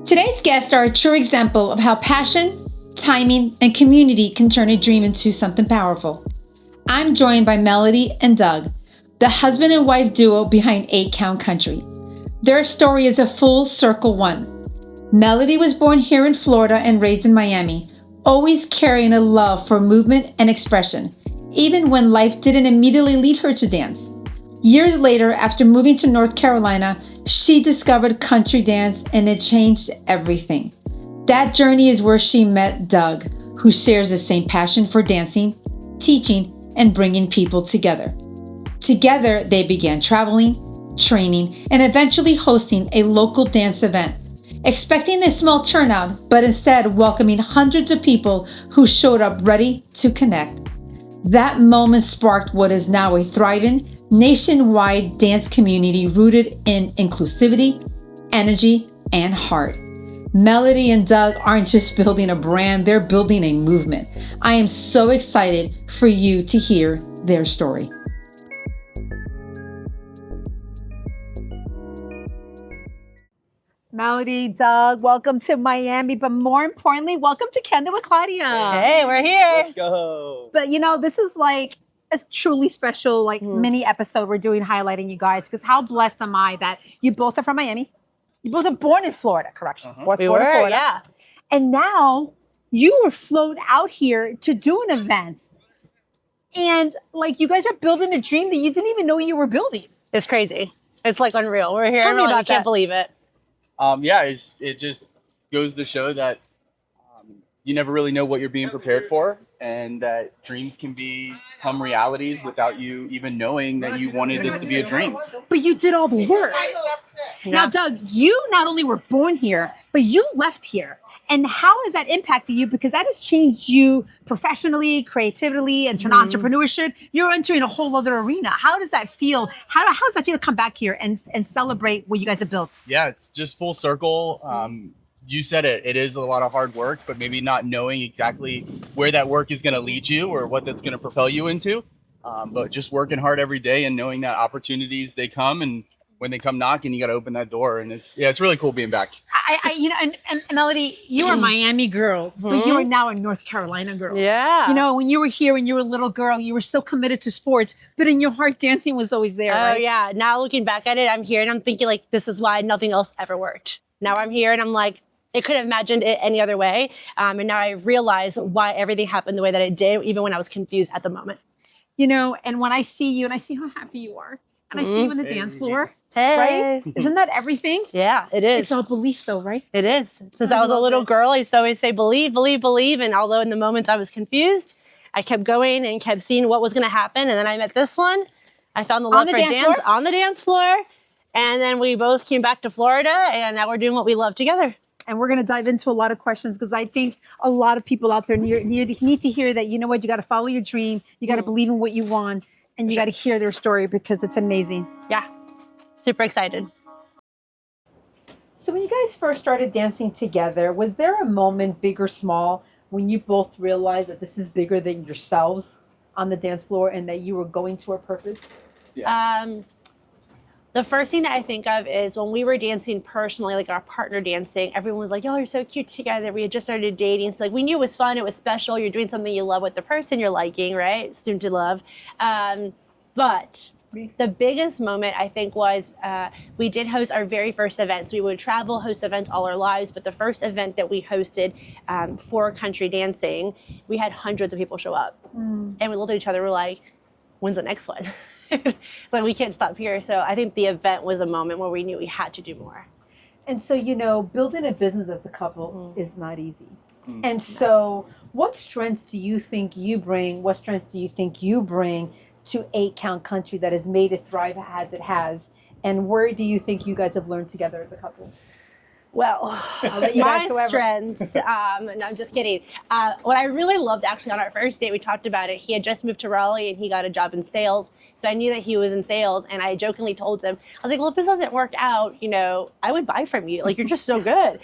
Today's guests are a true example of how passion, timing, and community can turn a dream into something powerful. I'm joined by Melody and Doug, the husband and wife duo behind 8 Count Country. Their story is a full circle one. Melody was born here in Florida and raised in Miami, always carrying a love for movement and expression, even when life didn't immediately lead her to dance. Years later, after moving to North Carolina, she discovered country dance and it changed everything. That journey is where she met Doug, who shares the same passion for dancing, teaching, and bringing people together. Together, they began traveling, training, and eventually hosting a local dance event, expecting a small turnout, but instead welcoming hundreds of people who showed up ready to connect. That moment sparked what is now a thriving, nationwide dance community rooted in inclusivity, energy, and heart. Melody and Doug aren't just building a brand, they're building a movement. I am so excited for you to hear their story. Melody, Doug, welcome to Miami, but more importantly, welcome to Candid with Claudia. Hey, we're here. Let's go. But you know, this is like a truly special mini episode we're doing highlighting you guys, because how blessed am I that you both are from Miami. You both are born in Florida, correction. We Born in were, Florida. yeah. And now you were flown out here to do an event. And like you guys are building a dream that you didn't even know you were building. It's crazy. It's like unreal. We're here. Tell me and about we can't that. believe it. It just goes to show that you never really know what you're being prepared for, and that dreams can become realities without you even knowing that you wanted this to be a dream. But you did all the work. Now, Doug, you not only were born here, but you left here. And how has that impacted you? Because that has changed you professionally, creatively, and entrepreneurship. You're entering a whole other arena. How does that feel? How does that feel to come back here and celebrate what you guys have built? Yeah, it's just full circle. You said it. It is a lot of hard work, but maybe not knowing exactly where that work is going to lead you or what that's going to propel you into. But just working hard every day and knowing that opportunities, they come, and when they come knocking, you got to open that door. And it's really cool being back. And Melody, you are a Miami girl, but you are now a North Carolina girl. Yeah. You know, when you were here, when you were a little girl, you were so committed to sports, but in your heart, dancing was always there, Oh, right? yeah. Now looking back at it, I'm here and I'm thinking like, this is why nothing else ever worked. Now I'm here and I'm like, I couldn't have imagined it any other way. And now I realize why everything happened the way that it did, even when I was confused at the moment. You know, and when I see you and I see how happy you are, and I see you on the dance floor, Hey. right? Isn't that everything? Yeah, it is. It's all belief though, right? It is. Since I was a little girl, I used to always say, believe, believe, believe. And although in the moments I was confused, I kept going and kept seeing what was going to happen. And then I met this one. I found the love for dance on the dance floor. And then we both came back to Florida, and now we're doing what we love together. And we're going to dive into a lot of questions, because I think a lot of people out there need to hear that, you know what, you got to follow your dream. You got to believe in what you want, and you got to hear their story, because it's amazing. Yeah. Super excited. So when you guys first started dancing together, was there a moment, big or small, when you both realized that this is bigger than yourselves on the dance floor and that you were going to a purpose? Yeah. The first thing that I think of is when we were dancing personally, like our partner dancing, everyone was like, y'all are so cute together. We had just started dating. So like we knew it was fun. It was special. You're doing something you love with the person you're liking, right? Soon to love. But the biggest moment I think was we did host our very first events. We would travel, host events all our lives. But the first event that we hosted for country dancing, we had hundreds of people show up. And we looked at each other, we're like, when's the next one? Like we can't stop here. So I think the event was a moment where we knew we had to do more. And so, you know, building a business as a couple is not easy. And so what strengths do you think you bring? What strengths do you think you bring to 8 Count Country that has made it thrive as it has? And where do you think you guys have learned together as a couple? Well, my strengths, no, I'm just kidding. What I really loved actually on our first date, we talked about it. He had just moved to Raleigh and he got a job in sales. So I knew that he was in sales, and I jokingly told him, I was like, well, if this doesn't work out, you know, I would buy from you. Like, you're just so good.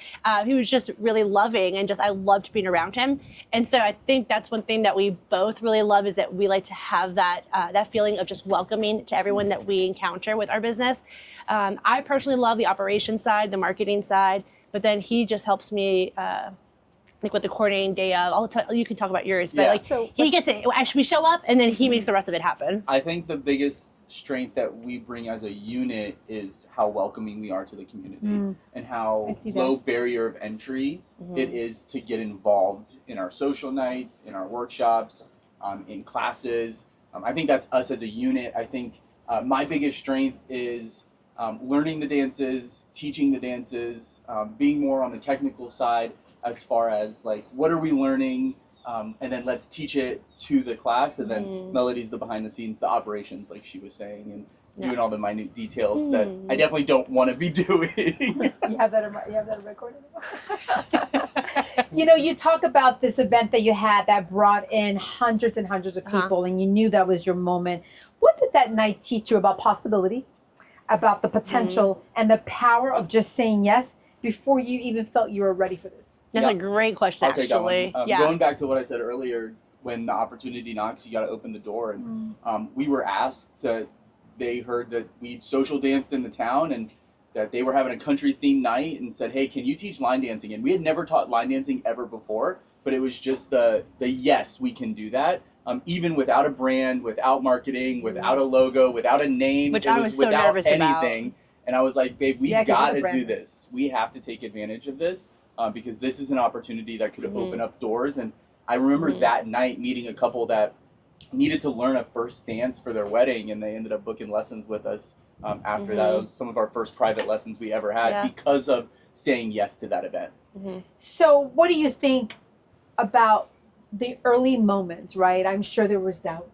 He was just really loving, and I loved being around him. And so I think that's one thing that we both really love, is that we like to have that, that feeling of just welcoming to everyone that we encounter with our business. I personally love the operations side, the marketing side. But then he just helps me like with the coordinating day of. You can talk about yours, but Yeah. like he gets it. Actually, we show up, and then he makes the rest of it happen. I think the biggest strength that we bring as a unit is how welcoming we are to the community and how low barrier of entry it is to get involved in our social nights, in our workshops, in classes. I think that's us as a unit. I think my biggest strength is learning the dances, teaching the dances, being more on the technical side as far as like what are we learning, and then let's teach it to the class, and then Melody's the behind the scenes, the operations, like she was saying, and doing all the minute details that I definitely don't want to be doing. You have that recorded? You know, you talk about this event that you had that brought in hundreds and hundreds of people, and you knew that was your moment. What did that night teach you about possibility, about the potential, and the power of just saying yes before you even felt you were ready for this? That's a great question, I'll take that one. actually. Going back to what I said earlier, when the opportunity knocks, you got to open the door. And we were asked to, they heard that we social danced in the town and that they were having a country themed night and said, hey, can you teach line dancing? And we had never taught line dancing ever before, but it was just the yes, we can do that. Even without a brand, without marketing, without a logo, without a name, which I was so without nervous anything. about. And I was like, babe, we got to do this. We have to take advantage of this because this is an opportunity that could open up doors. And I remember that night meeting a couple that needed to learn a first dance for their wedding, and they ended up booking lessons with us after that. It was some of our first private lessons we ever had because of saying yes to that event. So what do you think about the early moments, right? I'm sure there was doubt,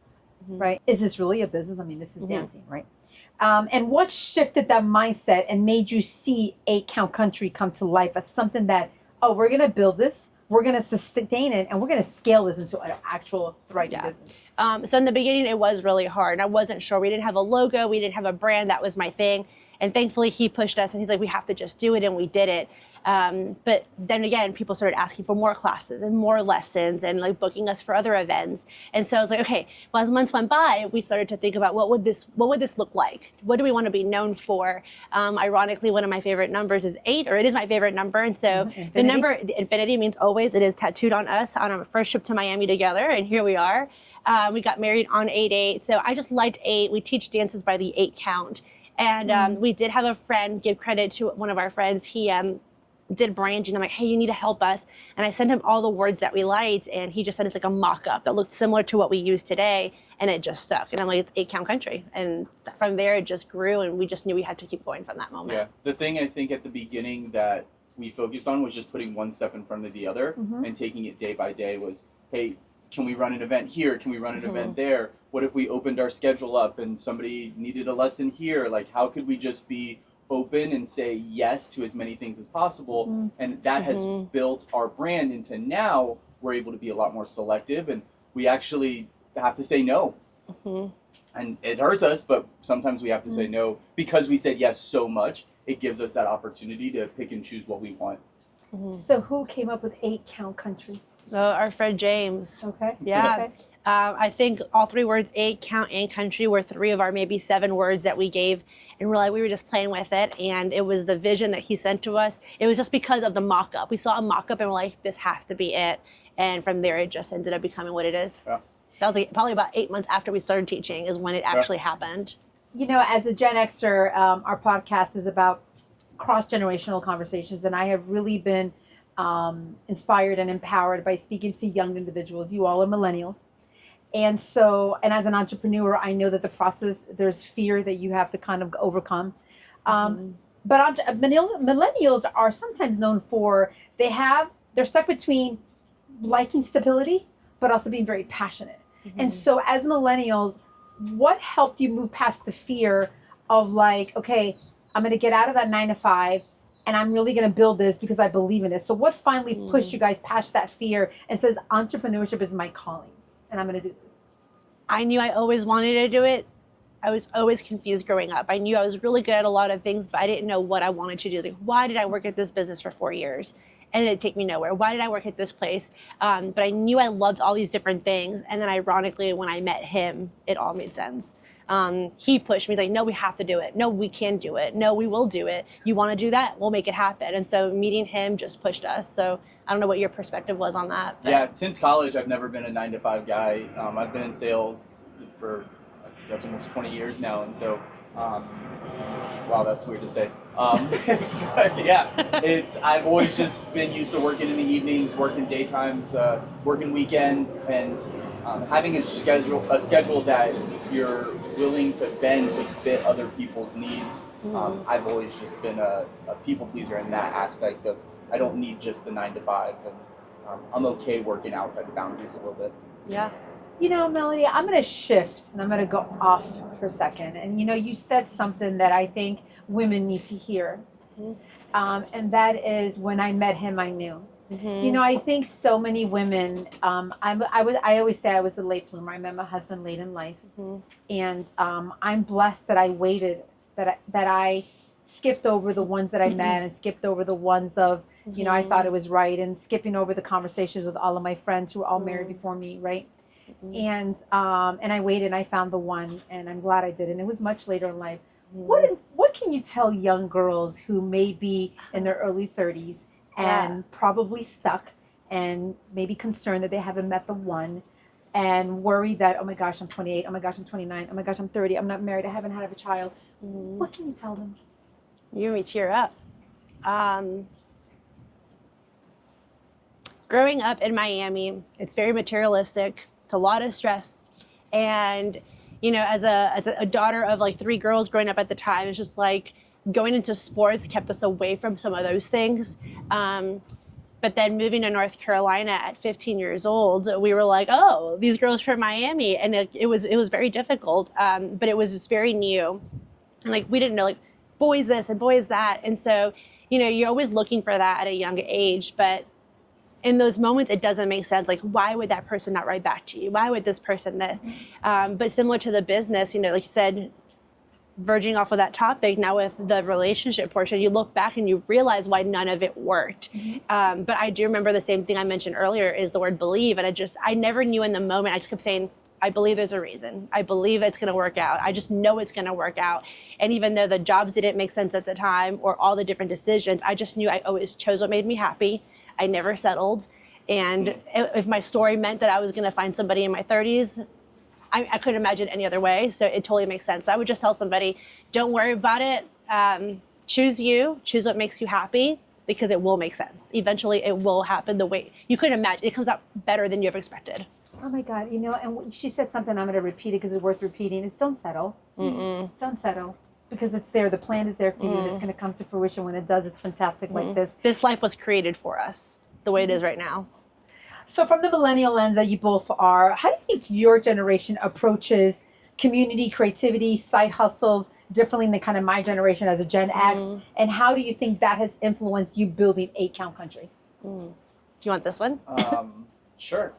right? Is this really a business? I mean, this is dancing, right? And what shifted that mindset and made you see 8 Count Country come to life as something that, oh, we're going to build this, we're going to sustain it, and we're going to scale this into an actual thriving business? So in the beginning, it was really hard. I wasn't sure. We didn't have a logo. We didn't have a brand. That was my thing. And thankfully, he pushed us, and he's like, we have to just do it, and we did it. But then again, people started asking for more classes and more lessons and like booking us for other events. And so I was like, okay, well, as months went by, we started to think about what would this look like? What do we want to be known for? Ironically, one of my favorite numbers is 8, or it is my favorite number. And so the number, infinity means always. It is tattooed on us on our first trip to Miami together. And here we are. We got married on 8/8. So I just liked 8. We teach dances by the 8 count. And we did have a friend, give credit to one of our friends. He did branding. I'm like, hey, you need to help us. And I sent him all the words that we liked, and he just sent us like a mock-up that looked similar to what we use today, and it just stuck. And I'm like, it's 8 Count Country. And from there, it just grew, and we just knew we had to keep going from that moment. Yeah, the thing I think at the beginning that we focused on was just putting one step in front of the other and taking it day by day was, hey, can we run an event here? Can we run an event there? What if we opened our schedule up and somebody needed a lesson here? Like, how could we just be open and say yes to as many things as possible? And that has built our brand into now we're able to be a lot more selective, and we actually have to say no. And it hurts us, but sometimes we have to say no because we said yes so much. It gives us that opportunity to pick and choose what we want. So who came up with 8 Count Country? Our friend James. Okay. Yeah. Okay. I think all 3 words, 8 Count and Country, were 3 of our maybe 7 words that we gave. And we were just playing with it. And it was the vision that he sent to us. It was just because of the mock-up. We saw a mock-up and we're like, this has to be it. And from there, it just ended up becoming what it is. Yeah. That was like probably about 8 months after we started teaching is when it actually happened. You know, as a Gen Xer, our podcast is about cross-generational conversations. And I have really been inspired and empowered by speaking to young individuals. You all are millennials. And so, and as an entrepreneur, I know that the process, there's fear that you have to kind of overcome. But millennials are sometimes known for, they're stuck between liking stability, but also being very passionate. And so as millennials, what helped you move past the fear of like, okay, I'm going to get out of that 9 to 5 and I'm really going to build this because I believe in it. So what finally pushed you guys past that fear and says entrepreneurship is my calling and I'm going to do this? I knew I always wanted to do it. I was always confused growing up. I knew I was really good at a lot of things, but I didn't know what I wanted to do. Like, why did I work at this business for 4 years? And it'd take me nowhere. Why did I work at this place? But I knew I loved all these different things. And then ironically, when I met him, it all made sense. he pushed me like, no, we have to do it. No, we can do it. No, we will do it. You want to do that? We'll make it happen. And so meeting him just pushed us. So I don't know what your perspective was on that. But. Yeah, since college, I've never been a 9-to-5 guy. I've been in sales for, I guess, almost 20 years now. And so, wow, that's weird to say. But yeah, I've always just been used to working in the evenings, working daytimes, working weekends, and having a schedule that you're willing to bend to fit other people's needs. I've always just been a people pleaser in that aspect of I don't need just the 9-to-5, and I'm okay working outside the boundaries a little bit. Yeah. You know, Melody, I'm going to shift and I'm going to go off for a second. And, you know, you said something that I think women need to hear. And that is, when I met him, I knew. You know, I think so many women, I always say I was a late bloomer. I met my husband late in life. And I'm blessed that I waited, that I skipped over the ones that I met and skipped over the ones of, you know, I thought it was right, and skipping over the conversations with all of my friends who were all married before me, right? And I waited and I found the one, and I'm glad I did. And it was much later in life. What can you tell young girls who may be in their early 30s and probably stuck and maybe concerned that they haven't met the one, and worried that, oh my gosh, I'm 28, oh my gosh, I'm 29, oh my gosh, I'm 30, I'm not married, I haven't had a child. What can you tell them? You made me tear up. Growing up in Miami, it's very materialistic. It's a lot of stress. And, you know, as a daughter of like 3 girls growing up at the time, it's just like going into sports kept us away from some of those things. But then moving to North Carolina at 15 years old, we were like, oh, these girls from Miami. And it was very difficult, but it was just very new. And like, we didn't know like boys this and boys that. And so, you know, you're always looking for that at a young age, but in those moments, it doesn't make sense. Like, why would that person not write back to you? Why would this person this? But similar to the business, you know, like you said, verging off of that topic, now with the relationship portion, you look back and you realize why none of it worked. But I do remember the same thing I mentioned earlier is the word believe. And I never knew in the moment. I just kept saying, I believe there's a reason. I believe it's going to work out. I just know it's going to work out. And even though the jobs didn't make sense at the time or all the different decisions, I just knew I always chose what made me happy. I never settled. And if my story meant that I was going to find somebody in my 30s, I couldn't imagine any other way. So it totally makes sense. So I would just tell somebody, don't worry about it. Choose you. Choose what makes you happy, because it will make sense. Eventually, it will happen the way you couldn't imagine. It comes out better than you ever expected. Oh my God. You know, and she said something, I'm going to repeat it because it's worth repeating, is don't settle. Don't settle. Because it's there. The plan is there for you, and it's going to come to fruition. When it does, it's fantastic like this. This life was created for us the way it is right now. So from the millennial lens that you both are, how do you think your generation approaches community, creativity, side hustles differently than kind of my generation as a Gen X? And how do you think that has influenced you building 8 Count Country? Do you want this one? Sure.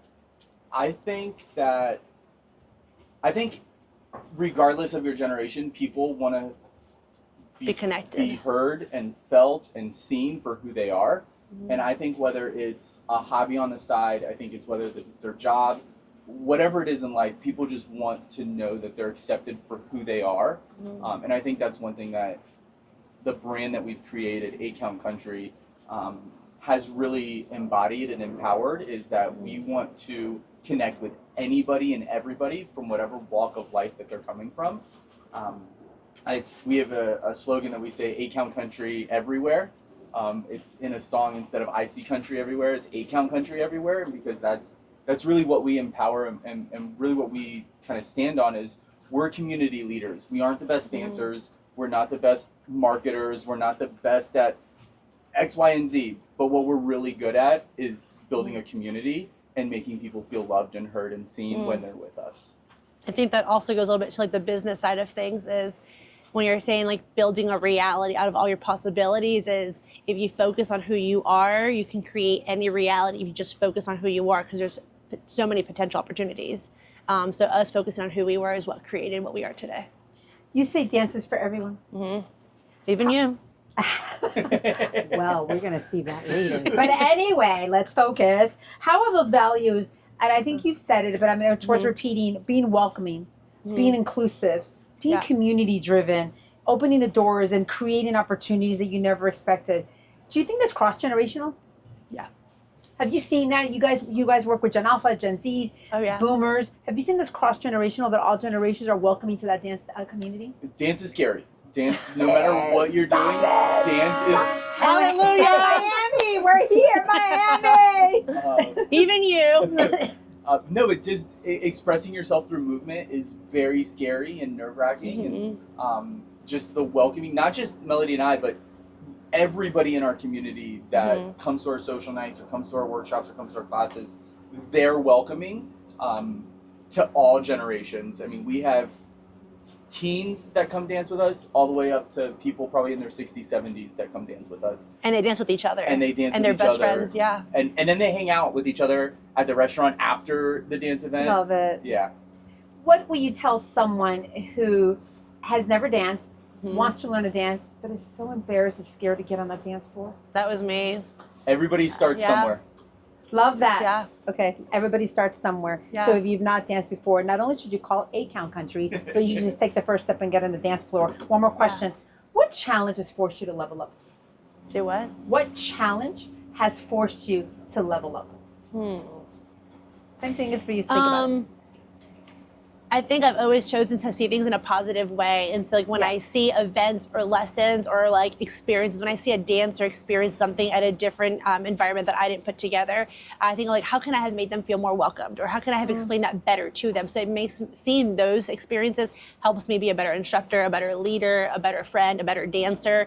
I think regardless of your generation, people want to be connected, be heard and felt and seen for who they are. And I think whether it's a hobby on the side, I think it's whether it's their job, whatever it is in life, people just want to know that they're accepted for who they are. And I think that's one thing that the brand that we've created, 8 Count Country, has really embodied and empowered, is that we want to connect with anybody and everybody from whatever walk of life that they're coming from. We have a slogan that we say, 8 Count Country everywhere. It's in a song, instead of I see country everywhere, it's 8 Count Country everywhere, because that's really what we empower and really what we kind of stand on is we're community leaders. We aren't the best dancers. We're not the best marketers. We're not the best at X, Y, and Z. But what we're really good at is building a community and making people feel loved and heard and seen when they're with us. I think that also goes a little bit to like the business side of things, is when you're saying like building a reality out of all your possibilities, is if you focus on who you are, you can create any reality if you just focus on who you are, because there's so many potential opportunities. So us focusing on who we were is what created what we are today. You say dance is for everyone. Even you. Well, we're going to see that later. But anyway, let's focus. How are those values, and I think you've said it, but it's worth repeating, being welcoming, being inclusive, being Yeah. community driven, opening the doors and creating opportunities that you never expected. Do you think that's cross generational? Yeah. Have you seen that? You guys work with Gen Alpha, Gen Zs, Oh yeah. Boomers. Have you seen this cross generational that all generations are welcoming to that dance community? Dance is scary. Dance, no matter what you're doing, dance is. Hallelujah. Miami, we're here, Miami. Even you. No, but just expressing yourself through movement is very scary and nerve-wracking. And just the welcoming, not just Melody and I, but everybody in our community that comes to our social nights or comes to our workshops or comes to our classes, they're welcoming to all generations. I mean, we have teens that come dance with us all the way up to people probably in their 60s, 70s that come dance with us. And they dance with each other. And they dance and with they're each best other. friends, yeah. And then they hang out with each other at the restaurant after the dance event. Love it. Yeah. What will you tell someone who has never danced, wants to learn to dance, but is so embarrassed and scared to get on that dance floor? That was me. Everybody starts somewhere. Love that. Yeah. Okay. Everybody starts somewhere. Yeah. So if you've not danced before, not only should you call A-Count Country, but you should just take the first step and get on the dance floor. One more question. What challenge has forced you to level up? Do what? What challenge has forced you to level up? Same thing as for you. Think about it. I think I've always chosen to see things in a positive way. And so like when I see events or lessons or like experiences, when I see a dancer experience something at a different environment that I didn't put together, I think like, how can I have made them feel more welcomed? Or how can I have explained that better to them? So it makes seeing those experiences helps me be a better instructor, a better leader, a better friend, a better dancer.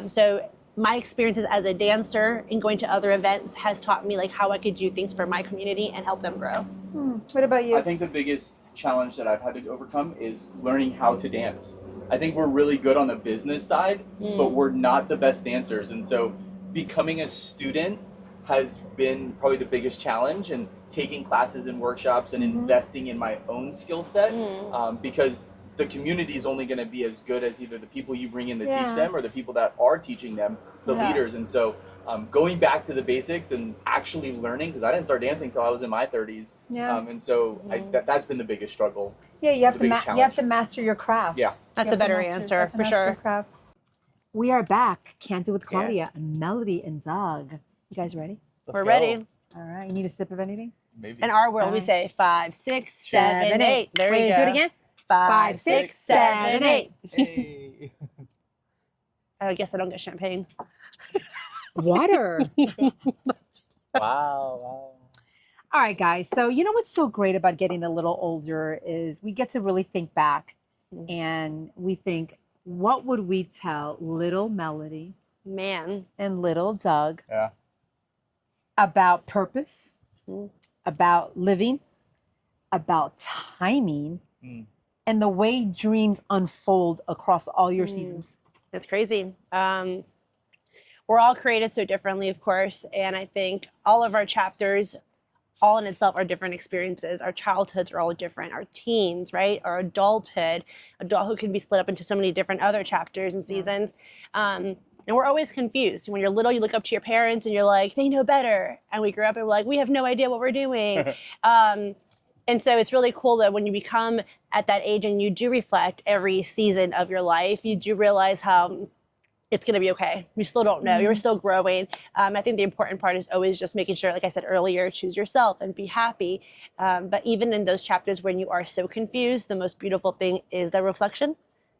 So my experiences as a dancer and going to other events has taught me like how I could do things for my community and help them grow. What about you? I think the biggest challenge that I've had to overcome is learning how to dance. I think we're really good on the business side, but we're not the best dancers. And so becoming a student has been probably the biggest challenge, and taking classes and workshops and investing in my own skill set because the community is only going to be as good as either the people you bring in to teach them or the people that are teaching them, the leaders. And so going back to the basics and actually learning, because I didn't start dancing until I was in my 30s. And so that's been the biggest struggle. Yeah, you have to master your craft. Yeah. That's a better answer for sure. We are back. Candid with Claudia, Melody, and Doug. You guys ready? We're ready. All right. You need a sip of anything? Maybe. In our world, we say 5, 6, 7, 8. There Wait, you go. do it again. 5, 6, 7, 8. Hey. I guess I don't get champagne. Water. Wow. All right, guys. So you know what's so great about getting a little older is we get to really think back, and we think, what would we tell little Melody and little Doug about purpose, about living, about timing, and the way dreams unfold across all your seasons? That's crazy. We're all created so differently, of course, and I think all of our chapters, all in itself, are different experiences. Our childhoods are all different. Our teens, right? Our adulthood can be split up into so many different other chapters and seasons. And we're always confused. When you're little, you look up to your parents and you're like, they know better. And we grew up and we're like, we have no idea what we're doing. And so it's really cool that when you become at that age and you do reflect every season of your life, you do realize how it's going to be okay. You still don't know. You're still growing. I think the important part is always just making sure, like I said earlier, choose yourself and be happy. But even in those chapters when you are so confused, the most beautiful thing is the reflection,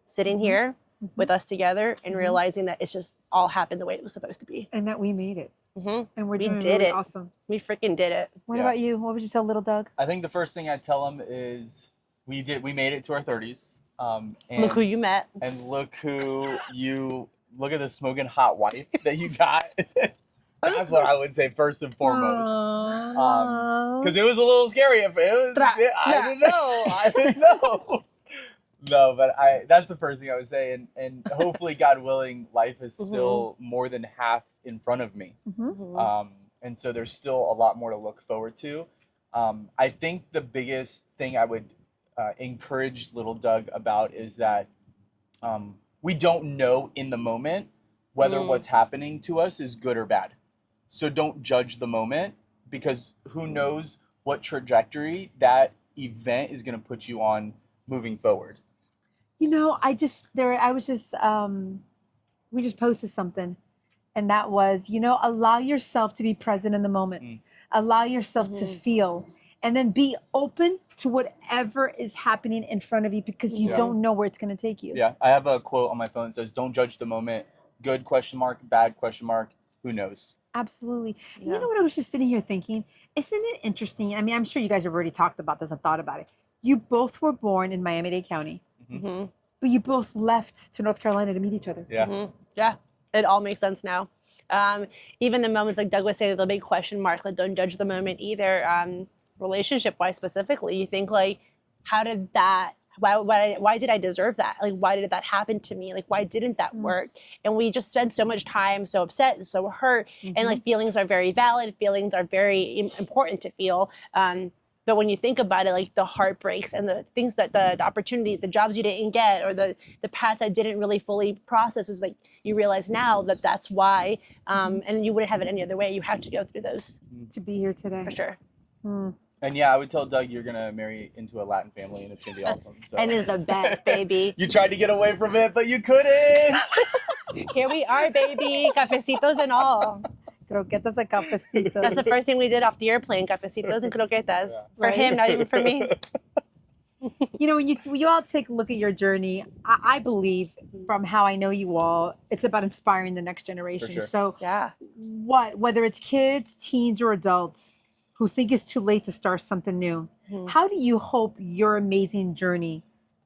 sitting here with us together and realizing that it's just all happened the way it was supposed to be. And that we made it. And we're doing did really it. awesome. We freaking did it. What about you? What would you tell little Doug? I think the first thing I'd tell him is we made it to our 30s. And look who you met. And look at the smoking hot wife that you got. That's what I would say first and foremost. Because it was a little scary. I didn't know. No, but that's the first thing I would say. And hopefully, God willing, life is still more than half in front of me. And so there's still a lot more to look forward to. I think the biggest thing I would encourage little Doug about is that we don't know in the moment whether what's happening to us is good or bad. So don't judge the moment, because who knows what trajectory that event is going to put you on moving forward. We just posted something, and that was, allow yourself to be present in the moment. Allow yourself to feel, and then be open to whatever is happening in front of you, because you don't know where it's going to take you. Yeah, I have a quote on my phone that says, "Don't judge the moment. Good question mark, bad question mark. Who knows?" Absolutely. Yeah. You know what I was just sitting here thinking? Isn't it interesting? I mean, I'm sure you guys have already talked about this and thought about it. You both were born in Miami-Dade County, but you both left to North Carolina to meet each other. Yeah. Yeah, it all makes sense now. Even the moments like Doug was saying, the big question mark, like don't judge the moment either. Relationship-wise specifically, you think like, how did that? Why did I deserve that? Like, why did that happen to me? Like, why didn't that work? And we just spend so much time so upset and so hurt. And like, feelings are very valid. Feelings are very important to feel. But when you think about it, like the heartbreaks and the things that the opportunities, the jobs you didn't get, or the paths that didn't really fully process, is like you realize now that that's why, and you wouldn't have it any other way. You have to go through those to be here today. for sure. And yeah, I would tell Doug you're gonna marry into a Latin family, and it's gonna be awesome. So. And is the best, baby. You tried to get away from it, but you couldn't. Here we are, baby, cafecitos and all. Croquetas and cafecitos. That's the first thing we did off the airplane, cafecitos and croquetas. For him, not even for me. When you all take a look at your journey, I believe, from how I know you all, it's about inspiring the next generation. For sure. So Yeah. whether it's kids, teens, or adults who think it's too late to start something new, how do you hope your amazing journey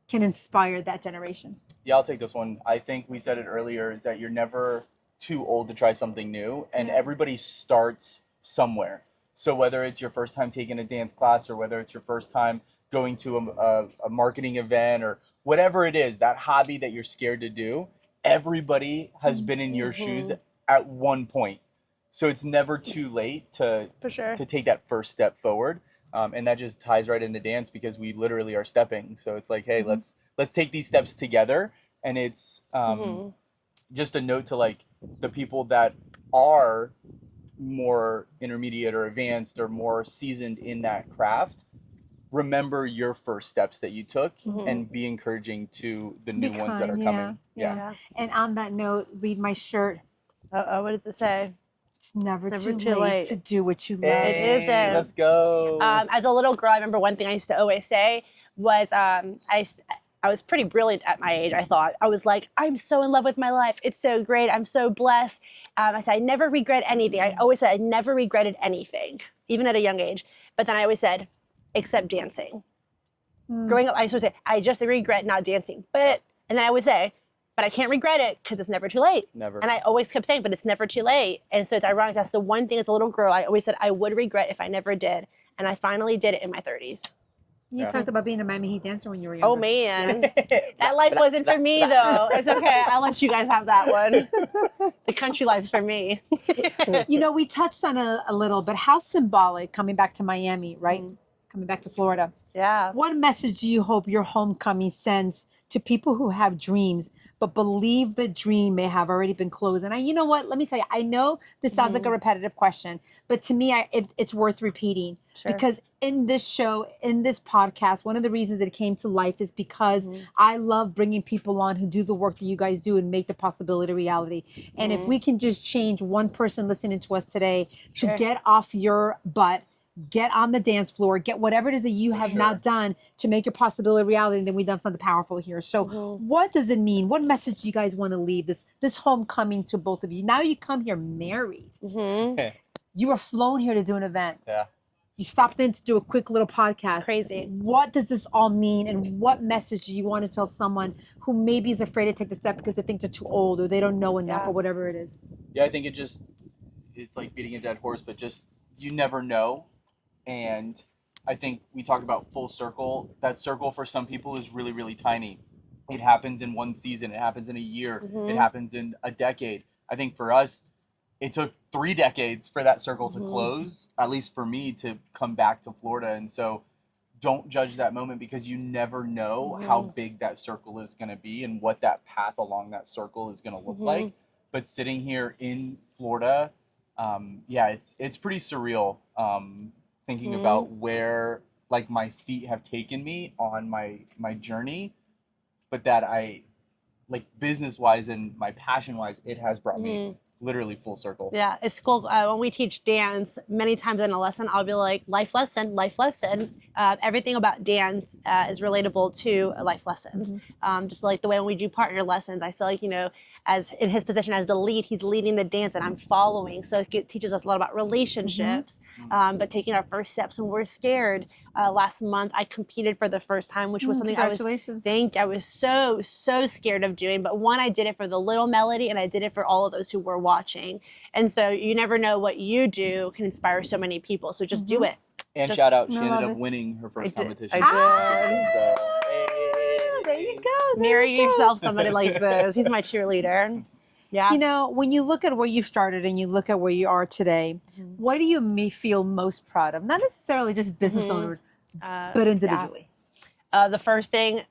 can inspire that generation? Yeah, I'll take this one. I think we said it earlier, is that you're never too old to try something new, and everybody starts somewhere. So whether it's your first time taking a dance class, or whether it's your first time going to a marketing event, or whatever it is, that hobby that you're scared to do, everybody has been in your shoes at one point. So it's never too late to For sure. to take that first step forward. And that just ties right into dance, because we literally are stepping. So it's like, hey, let's take these steps together. And it's just a note to like the people that are more intermediate or advanced or more seasoned in that craft. Remember your first steps that you took, and be encouraging to the new ones that are coming. Yeah. And on that note, read my shirt. What does it say? It's never too late to do what you love. Hey, It isn't. let's go. As a little girl, I remember one thing I used to always say was, I was pretty brilliant at my age, I thought. I was like, I'm so in love with my life. It's so great. I'm so blessed. I said, I never regret anything. I always said I never regretted anything, even at a young age. But then I always said, except dancing. Growing up, I used to say, I just regret not dancing. And then I would say, but I can't regret it because it's never too late. Never. And I always kept saying, but it's never too late. And so it's ironic. That's the one thing as a little girl I always said I would regret if I never did. And I finally did it in my 30s. You talked about being a Miami Heat dancer when you were younger. Oh, man. That life wasn't for me, though. It's okay. I'll let you guys have that one. The country life's for me. We touched on a little, but how symbolic, coming back to Miami, right? Coming back to Florida. Yeah. What message do you hope your homecoming sends to people who have dreams, but believe the dream may have already been closed? And you know what? Let me tell you, I know this sounds like a repetitive question, but to me, it's worth repeating. Sure. Because in this show, in this podcast, one of the reasons it came to life is because I love bringing people on who do the work that you guys do and make the possibility a reality. And if we can just change one person listening to us today to get off your butt, get on the dance floor, get whatever it is that you have not done to make your possibility a reality, and then we've done something powerful here. So what does it mean? What message do you guys want to leave this homecoming to both of you? Now you come here married. You were flown here to do an event. Yeah. You stopped in to do a quick little podcast. Crazy. What does this all mean, and what message do you want to tell someone who maybe is afraid to take the step because they think they're too old or they don't know enough or whatever it is? Yeah, I think it's like beating a dead horse, but just, you never know. And I think we talked about full circle. That circle for some people is really, really tiny. It happens in one season. It happens in a year. It happens in a decade. I think for us, it took 3 decades for that circle to close, at least for me, to come back to Florida. And so don't judge that moment, because you never know how big that circle is going to be and what that path along that circle is going to look like. But sitting here in Florida, it's pretty surreal. Thinking about where like my feet have taken me on my journey, but that I like business wise and my passion wise, it has brought me literally full circle. Yeah, it's cool. When we teach dance, many times in a lesson, I'll be like, life lesson, life lesson. Everything about dance is relatable to life lessons. Just like the way when we do partner lessons, I feel like, you know, as in his position as the lead, he's leading the dance and I'm following. So it teaches us a lot about relationships, but taking our first steps when we're scared. Last month, I competed for the first time, which was something I was so scared of doing. But one, I did it for the little Melody, and I did it for all of those who were watching. And so you never know what you do can inspire so many people. So just do it. And shout out, she ended up winning her first competition. I did. So, There you go. Marry yourself somebody like this. He's my cheerleader. Yeah. You know, when you look at where you started and you look at where you are today, what do you feel most proud of? Not necessarily just business owners, but individually. Yeah. The first thing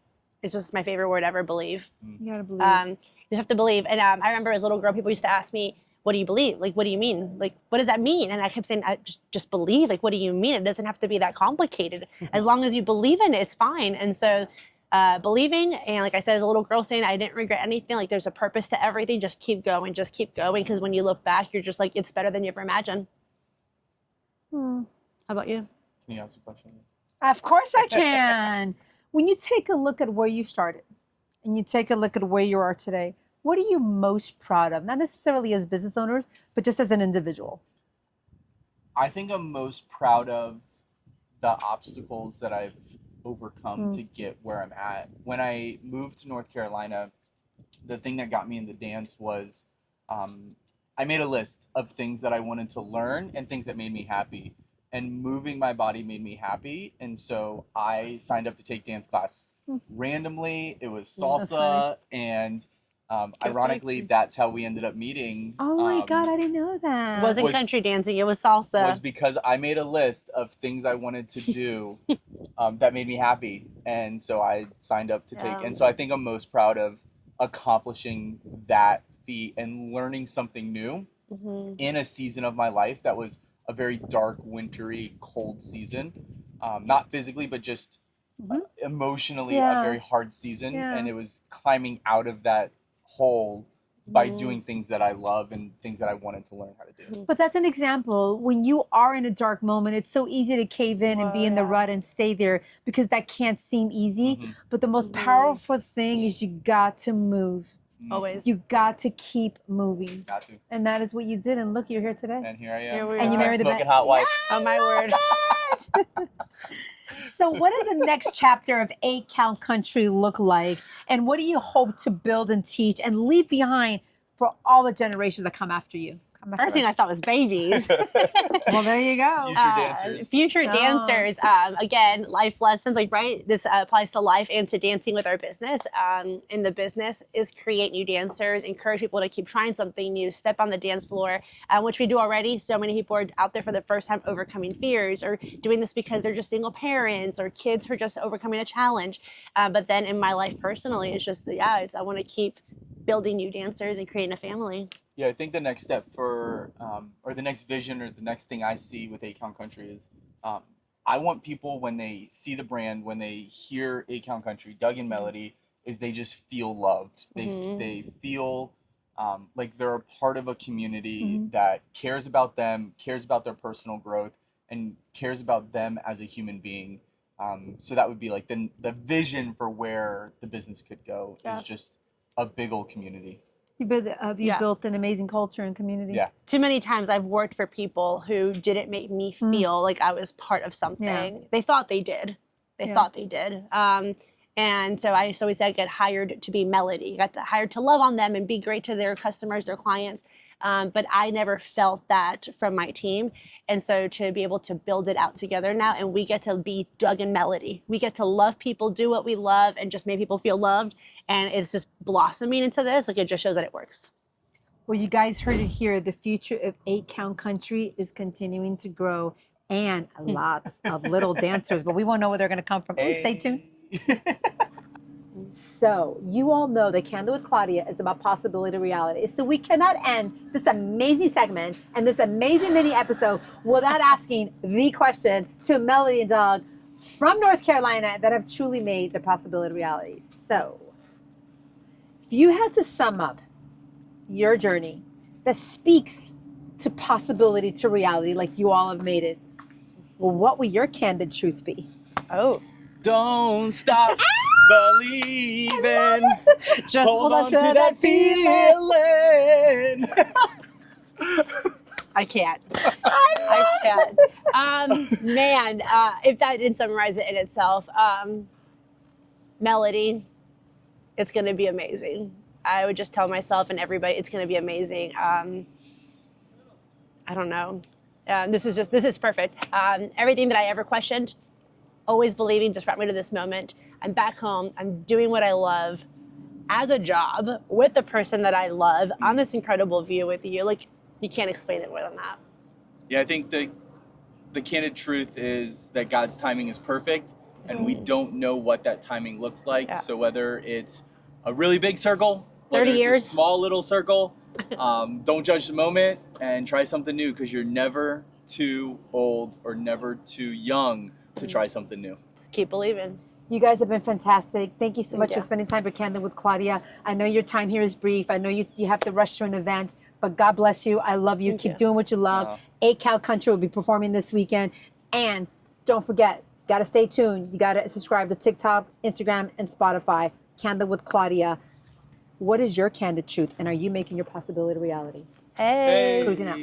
is just my favorite word ever, believe. You gotta believe. You just have to believe. And I remember as a little girl, people used to ask me, what do you believe? Like, what do you mean? Like, what does that mean? And I kept saying, I just believe. Like, what do you mean? It doesn't have to be that complicated. As long as you believe in it, it's fine. And so believing, and like I said, as a little girl saying, I didn't regret anything. Like, there's a purpose to everything. Just keep going. Just keep going. Because when you look back, you're just like, it's better than you ever imagined. How about you? Can you ask a question? Of course I can. When you take a look at where you started and you take a look at where you are today, what are you most proud of? Not necessarily as business owners, but just as an individual. I think I'm most proud of the obstacles that I've overcome to get where I'm at. When I moved to North Carolina, the thing that got me into dance was I made a list of things that I wanted to learn and things that made me happy. And moving my body made me happy. And so I signed up to take dance class. Randomly, it was salsa, and ironically, that's how we ended up meeting. Oh my God, I didn't know that. It wasn't country dancing, it was salsa. Was because I made a list of things I wanted to do that made me happy. And so I signed up to take. And so I think I'm most proud of accomplishing that feat and learning something new in a season of my life that was a very dark, wintry, cold season. Not physically, but just emotionally a very hard season. And it was climbing out of that hole by doing things that I love and things that I wanted to learn how to do. But that's an example. When you are in a dark moment, it's so easy to cave in and be in the rut and stay there because that can't seem easy. But the most powerful thing is you got to move. Always. You got to keep moving. Got to. And that is what you did. And look, you're here today. And here I am. Here we and you are. married the smoking hot wife. Oh my word. So what does the next chapter of 8 Count Country look like? And what do you hope to build and teach and leave behind for all the generations that come after you? First thing I thought was babies. Well, there you go. Future dancers. Future dancers. Again, life lessons, like, right? This applies to life and to dancing with our business. In the business is create new dancers, encourage people to keep trying something new, step on the dance floor, which we do already. So many people are out there for the first time overcoming fears or doing this because they're just single parents or kids who are just overcoming a challenge. But then in my life personally, it's just, I want to keep building new dancers and creating a family. Yeah, I think the next step for, or the next vision or the next thing I see with 8 Count Country is I want people, when they see the brand, when they hear 8 Count Country, Doug and Melody, is they just feel loved. They feel like they're a part of a community that cares about them, cares about their personal growth, and cares about them as a human being. So that would be like the vision for where the business could go is just a big old community. You built an amazing culture and community. Yeah. Too many times I've worked for people who didn't make me feel like I was part of something. Yeah. They thought they did. Thought they did. And so I always said, get hired to be Melody. Got hired to love on them and be great to their customers, their clients. But I never felt that from my team. And so to be able to build it out together now, and we get to be Doug and Melody. We get to love people, do what we love, and just make people feel loved. And it's just blossoming into this. Like, it just shows that it works. Well, you guys heard it here. The future of 8 Count Country is continuing to grow, and lots of little dancers, but we won't know where they're going to come from. Hey. Stay tuned. So you all know that Candid with Claudia is about possibility to reality. So we cannot end this amazing segment and this amazing mini episode without asking the question to Melody and Doug from North Carolina that have truly made the possibility reality. So you had to sum up your journey that speaks to possibility, to reality, like you all have made it, well, what would your candid truth be? Oh. Don't stop believing. Just Hold on to that feeling. I can't. I can't. Man, if that didn't summarize it in itself, melody, it's going to be amazing. I would just tell myself and everybody, it's going to be amazing. I don't know. This is perfect. Everything that I ever questioned, always believing, just brought me to this moment. I'm back home. I'm doing what I love as a job with the person that I love on this incredible view with you. Like, you can't explain it more than that. Yeah, I think the candid truth is that God's timing is perfect, and we don't know what that timing looks like. Yeah. So whether it's a really big circle, 30 whether years. it's a small little circle, don't judge the moment and try something new, because you're never too old or never too young to try something new. Just keep believing. You guys have been fantastic. Thank you so much you. for spending time with Candid with Claudia. I know your time here is brief. I know you have to rush to an event, but God bless you. I love you. Thank Keep you. doing what you love. ACAL Country will be performing this weekend. And don't forget, got to stay tuned. You got to subscribe to TikTok, Instagram, and Spotify. Candid with Claudia. What is your candid truth? And are you making your possibility reality? Hey. Cruising out.